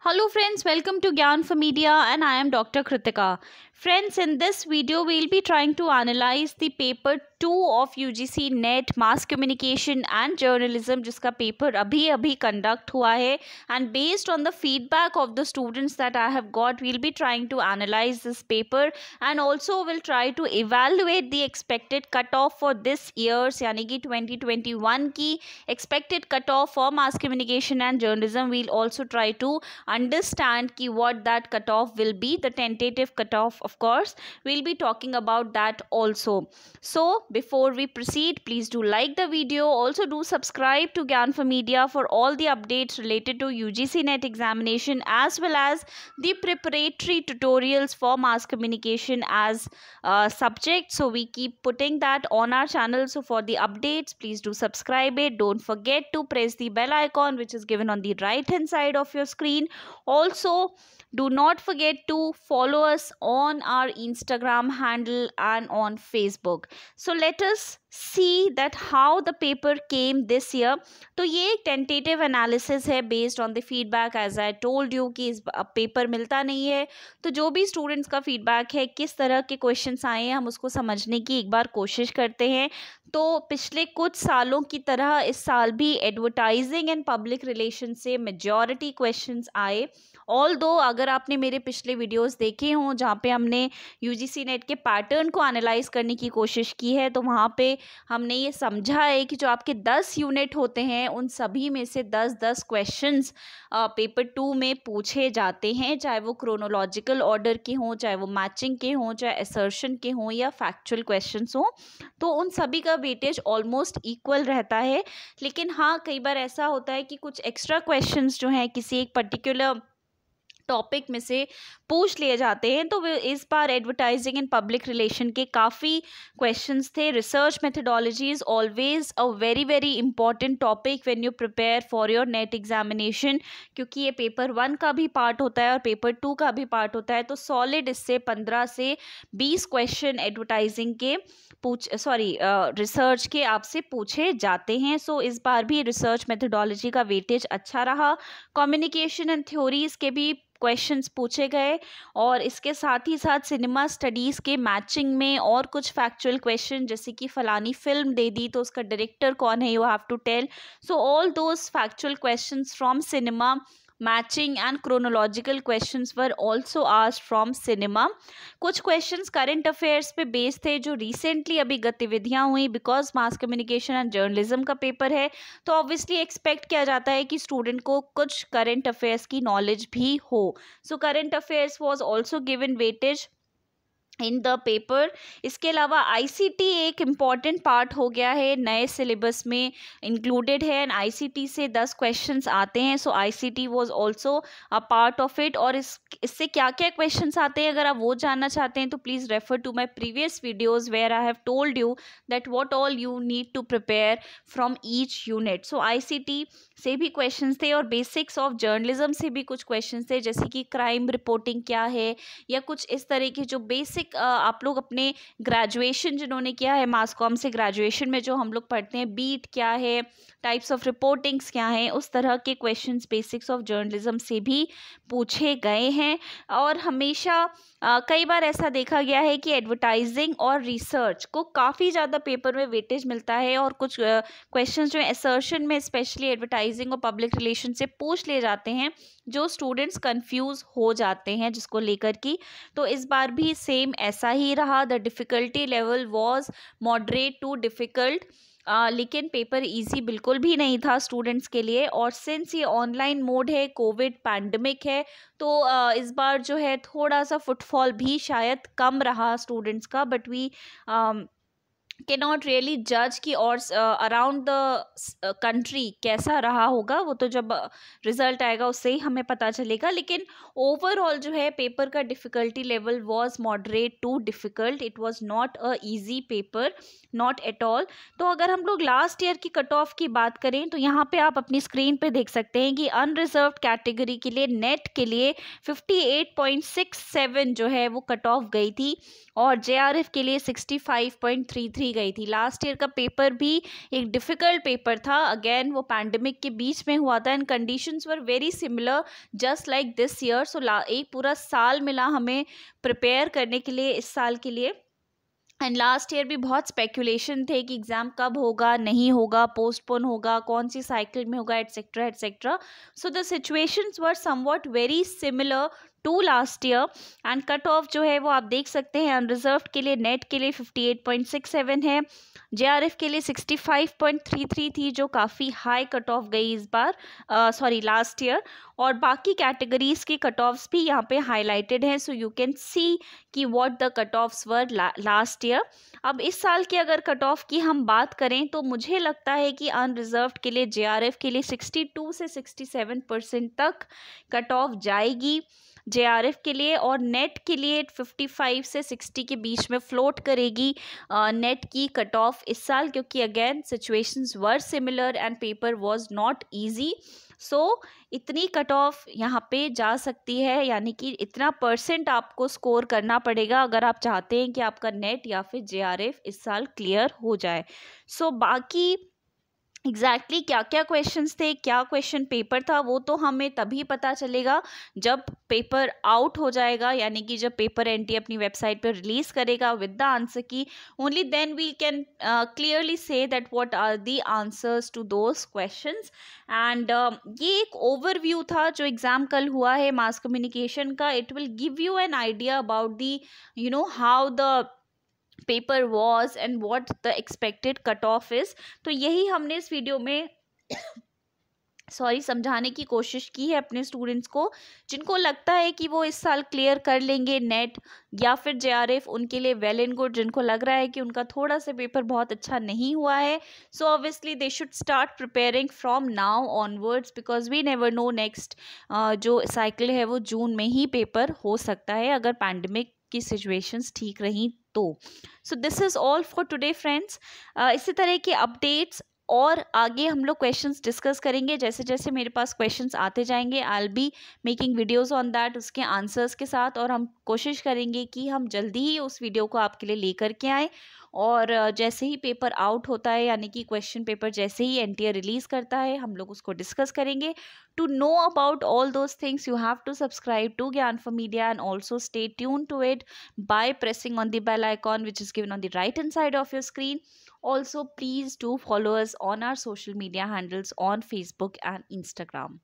Hello friends, welcome to Gyan for Media and I am Dr. Kritika. Friends, in this video we'll be trying to analyze the paper 2 of UGC NET Mass Communication and Journalism जिसका paper अभी conduct हुआ है and based on the feedback of the students that I have got, we'll be trying to analyze this paper and also will try to evaluate the expected cutoff for this year's यानी कि 2021 की expected cutoff for Mass Communication and Journalism. We'll also try to understand ki what that cutoff will be, the tentative cutoff. Of course we'll be talking about that also. So before we proceed, please do like the video, also do subscribe to Gyan for Media for all the updates related to UGC NET examination as well as the preparatory tutorials for mass communication as a subject. So we keep putting that on our channel, so for the updates please do subscribe it. Don't forget to press the bell icon which is given on the right hand side of your screen. Also, do not forget to follow us on our Instagram handle and on Facebook. So let us see that how the paper came this year. तो ये एक tentative analysis है based on the feedback. As I told you कि इस paper मिलता नहीं है, तो जो भी स्टूडेंट्स का फीडबैक है, किस तरह के क्वेश्चंस आए हैं, हम उसको समझने की एक बार कोशिश करते हैं. तो पिछले कुछ सालों की तरह इस साल भी एडवर्टाइजिंग एंड पब्लिक रिलेशन से मेजॉरिटी क्वेश्चंस आए. ऑल्दो अगर आपने मेरे पिछले वीडियोस देखे हों जहाँ पे हमने यूजीसी नेट के पैटर्न को एनालाइज करने की कोशिश की है, तो वहाँ पे हमने ये समझा है कि जो आपके 10 यूनिट होते हैं उन सभी में से 10-10 क्वेश्चंस पेपर 2 में पूछे जाते हैं, चाहे वो क्रोनोलॉजिकल ऑर्डर के हों, चाहे वो मैचिंग के हों, चाहे असर्शन के हों या फैक्चुअल क्वेश्चंस हों. तो उन सभी का वेटेज ऑलमोस्ट इक्वल रहता है. लेकिन हाँ, कई बार ऐसा होता है कि कुछ एक्स्ट्रा क्वेश्चंस जो हैं किसी एक पर्टिकुलर टॉपिक में से पूछ लिए जाते हैं. तो इस बार एडवर्टाइजिंग एंड पब्लिक रिलेशन के काफ़ी क्वेश्चंस थे. Research methodology is always a very very important topic when you prepare for your net examination, क्योंकि ये पेपर 1 का भी पार्ट होता है और पेपर 2 का भी पार्ट होता है. तो सॉलिड इससे 15 से 20 क्वेश्चन एडवर्टाइजिंग के रिसर्च के आपसे पूछे जाते हैं. सो इस बार भी रिसर्च मेथडोलॉजी का वेटेज अच्छा रहा. कम्युनिकेशन एंड थ्योरीज के भी क्वेश्चंस पूछे गए और इसके साथ ही साथ सिनेमा स्टडीज़ के मैचिंग में और कुछ फैक्चुअल क्वेश्चन, जैसे कि फलानी फिल्म दे दी तो उसका डायरेक्टर कौन है, you have to tell. So all those factual questions from cinema, matching and chronological questions were also asked from cinema. कुछ क्वेश्चंस करंट अफेयर्स पे बेस्ड थे जो रिसेंटली अभी गतिविधियां हुई. Because mass communication and journalism का पेपर है तो ऑब्वियसली एक्सपेक्ट किया जाता है कि स्टूडेंट को कुछ करंट अफेयर्स की नॉलेज भी हो. So current affairs was also given weightage in the paper. इसके अलावा आईसीटी एक इम्पॉर्टेंट पार्ट हो गया है, नए सिलेबस में इंक्लूडेड है एंड आईसीटी से 10 क्वेश्चंस आते हैं. So ICT was also a part of it. और इससे क्या क्या क्वेश्चंस आते हैं, अगर आप वो जानना चाहते हैं तो please refer to my previous videos where I have told you that what all you need to prepare from each unit. So ICT से भी क्वेश्चंस थे और बेसिक्स ऑफ जर्नलिज्म से भी कुछ क्वेश्चंस थे, जैसे कि क्राइम रिपोर्टिंग क्या है या कुछ इस तरह के जो बेसिक आप लोग अपने ग्रेजुएशन जिन्होंने किया है मास कॉम से, ग्रेजुएशन में जो हम लोग पढ़ते हैं, बीट क्या है, टाइप्स ऑफ रिपोर्टिंग्स क्या हैं, उस तरह के क्वेश्चंस बेसिक्स ऑफ जर्नलिज्म से भी पूछे गए हैं. और हमेशा कई बार ऐसा देखा गया है कि एडवर्टाइजिंग और रिसर्च को काफ़ी ज़्यादा पेपर में वेटेज मिलता है और कुछ क्वेश्चंस जो असर्शन में स्पेशली एडवर्टाइजिंग और पब्लिक रिलेशन से पूछ लिए जाते हैं जो स्टूडेंट्स कंफ्यूज हो जाते हैं जिसको लेकर की. तो इस बार भी सेम ऐसा ही रहा. The difficulty level was moderate too difficult. लेकिन पेपर इजी बिल्कुल भी नहीं था स्टूडेंट्स के लिए. और सिंस ये ऑनलाइन मोड है, कोविड पैंडमिक है, तो इस बार जो है थोड़ा सा फुटफॉल भी शायद कम रहा स्टूडेंट्स का. बट वी cannot really जज कि और अराउंड द कंट्री कैसा रहा होगा, वो तो जब रिजल्ट आएगा उससे ही हमें पता चलेगा. लेकिन ओवरऑल जो है पेपर का difficulty level was moderate too difficult. It was not a easy paper, not at all. तो अगर हम लोग लास्ट ईयर की कट ऑफ की बात करें तो यहाँ पे आप अपनी स्क्रीन पे देख सकते हैं कि अनरिजर्व कैटेगरी के लिए नेट के लिए 58.67 जो है वो कट ऑफ गई थी और जेआरएफ के लिए 65.33 ही गई थी। लास्ट ईयर का पेपर भी एक डिफ़िकल्ट पेपर था, अगेन वो पैंडमिक के बीच में हुआ था and conditions were very similar just like this year. So एक पूरा साल मिला हमें प्रिपेयर करने के लिए इस साल के लिए। एंड लास्ट ईयर भी बहुत स्पेकुलेशन थे कि एग्ज़ाम कब होगा, नहीं होगा, पोस्टपोन होगा, कौन सी साइकिल में होगा, etcetera etcetera. So the situations were somewhat very similar to last year. And cut off जो है वो आप देख सकते हैं, अनरिजर्व्ड के लिए नेट के लिए 58.67 है, जेआरएफ के लिए 65.33 थी, जो काफ़ी हाई कट ऑफ गई इस बार, सॉरी लास्ट ईयर। और बाकी कैटेगरीज की कट ऑफ्स भी यहाँ पे हाईलाइटेड हैं, सो यू कैन सी कि what the cut offs were last year. अब इस साल की अगर कट ऑफ की हम बात करें तो मुझे लगता है कि अनरिजर्व्ड के लिए जेआरएफ के लिए 62 से 67% तक कट ऑफ जाएगी जेआरएफ के लिए, और नेट के लिए 55 से 60 के बीच में फ्लोट करेगी नेट की कट ऑफ इस साल, क्योंकि again situations were similar and paper was not easy. So इतनी कट ऑफ यहाँ पे जा सकती है, यानी कि इतना परसेंट आपको स्कोर करना पड़ेगा अगर आप चाहते हैं कि आपका नेट या फिर जेआरएफ इस साल क्लियर हो जाए। सो बाकी एग्जैक्टली क्या क्या क्वेश्चंस थे, क्या क्वेश्चन पेपर था, वो तो हमें तभी पता चलेगा जब पेपर आउट हो जाएगा, यानी कि जब पेपर एनटी अपनी वेबसाइट पर रिलीज करेगा with the answer key. Only then we can clearly see that what are the answers to those questions. And ये एक ओवरव्यू था जो एग्जाम कल हुआ है मास कम्युनिकेशन का। It will give you an idea about the how the paper was and what the expected cut off is. तो यही हमने इस वीडियो में सॉरी समझाने की कोशिश की है अपने स्टूडेंट्स को, जिनको लगता है कि वो इस साल क्लियर कर लेंगे नेट या फिर जेआरएफ, उनके लिए वेल एंड गुड। जिनको लग रहा है कि उनका थोड़ा सा पेपर बहुत अच्छा नहीं हुआ है, so obviously they should start preparing from now onwards, because we never know next जो साइकिल है वो जून में ही पेपर हो सकता है अगर पैंडमिक की सिचुएशंस ठीक रही तो। So this is all for today friends. इसी तरह के अपडेट्स और आगे हम लोग क्वेश्चंस डिस्कस करेंगे, जैसे जैसे मेरे पास क्वेश्चंस आते जाएंगे I will be making videos on that उसके आंसर्स के साथ, और हम कोशिश करेंगे कि हम जल्दी ही उस वीडियो को आपके लिए लेकर के आएँ। और जैसे ही पेपर आउट होता है, यानी कि क्वेश्चन पेपर जैसे ही एनटीए रिलीज़ करता है, हम लोग उसको डिस्कस करेंगे। To know about all those things you have to subscribe to Gyan for media and also stay tuned to it by pressing on the bell icon which is given on the right hand side of your screen. Also, please do follow us on our social media handles on Facebook and Instagram.